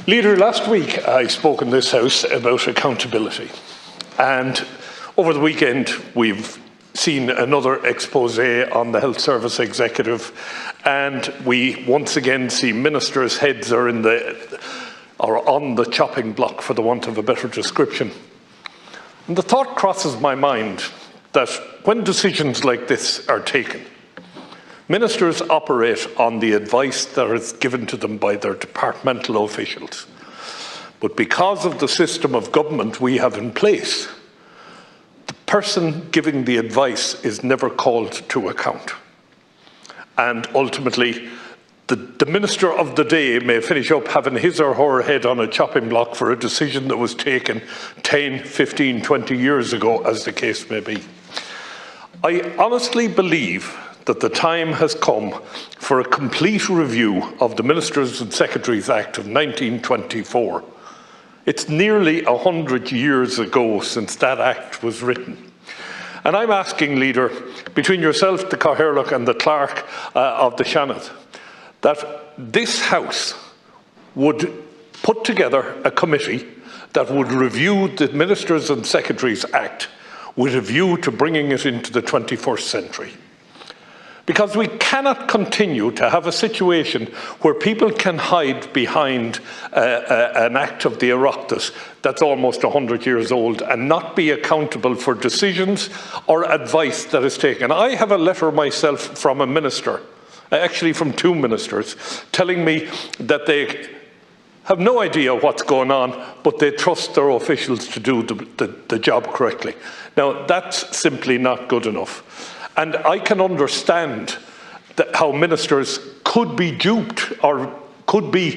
Leader, last week I spoke in this House about accountability, and over the weekend we've seen another expose on the Health Service Executive, and we once again see ministers' heads are on the chopping block, for the want of a better description. And the thought crosses my mind that when decisions like this are taken, ministers operate on the advice that is given to them by their departmental officials. But because of the system of government we have in place, the person giving the advice is never called to account. And ultimately, the minister of the day may finish up having his or her head on a chopping block for a decision that was taken 10, 15, 20 years ago, as the case may be. I honestly believe that the time has come for a complete review of the Ministers and Secretaries Act of 1924. It's nearly 100 years ago since that Act was written. And I'm asking, Leader, between yourself, the Cathaoirleach and the Clerk of the Seanad, that this House would put together a committee that would review the Ministers and Secretaries Act with a view to bringing it into the 21st century. Because we cannot continue to have a situation where people can hide behind an act of the Oireachtas that's almost 100 years old and not be accountable for decisions or advice that is taken. I have a letter myself from a minister, actually from two ministers, telling me that they have no idea what's going on, but they trust their officials to do the job correctly. Now, that's simply not good enough. And I can understand how ministers could be duped or could be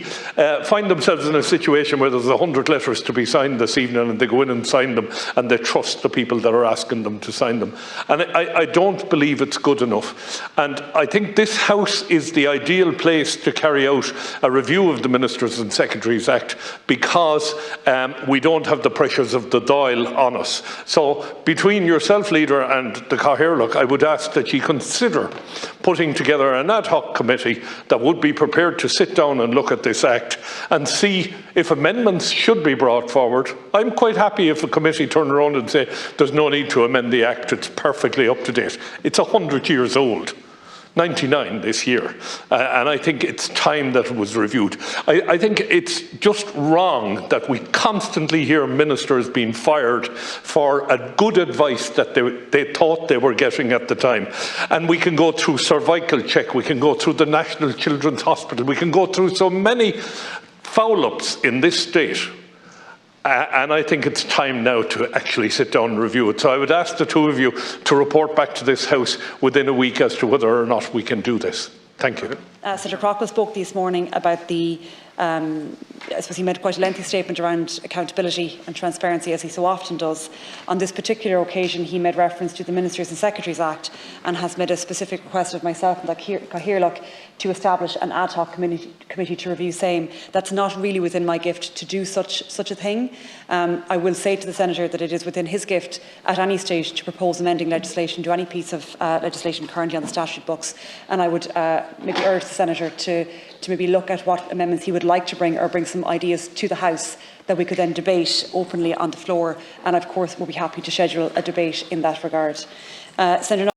find themselves in a situation where there's 100 letters to be signed this evening and they go in and sign them and they trust the people that are asking them to sign them. And I don't believe it's good enough. And I think this House is the ideal place to carry out a review of the Ministers and Secretaries Act, because we don't have the pressures of the Dáil on us. So between yourself, Leader, and the Cathaoirleach, I would ask that you consider putting together an ad hoc committee that would be prepared to sit down and look at this Act and see if amendments should be brought forward. I'm quite happy if a committee turn around and say there's no need to amend the Act, it's perfectly up to date. It's 100 years old, 99 this year, and I think it's time that it was reviewed. I think it's just wrong that we constantly hear ministers being fired for a good advice that they thought they were getting at the time. And we can go through cervical check, we can go through the National Children's Hospital, we can go through so many foul-ups in this state. And I think it's time now to actually sit down and review it. So I would ask the two of you to report back to this House within a week as to whether or not we can do this. Thank you. Senator Craughwell spoke this morning about the, I suppose he made quite a lengthy statement around accountability and transparency, as he so often does. On this particular occasion, he made reference to the Ministers and Secretaries Act and has made a specific request of myself and the Cathaoirleach to establish an ad hoc committee to review same. That's not really within my gift to do such a thing. I will say to the Senator that it is within his gift at any stage to propose amending legislation to any piece of legislation currently on the statute books, and I would maybe urge the Senator to maybe look at what amendments he would like to bring, or bring some ideas to the House that we could then debate openly on the floor, and of course we'll be happy to schedule a debate in that regard. Senator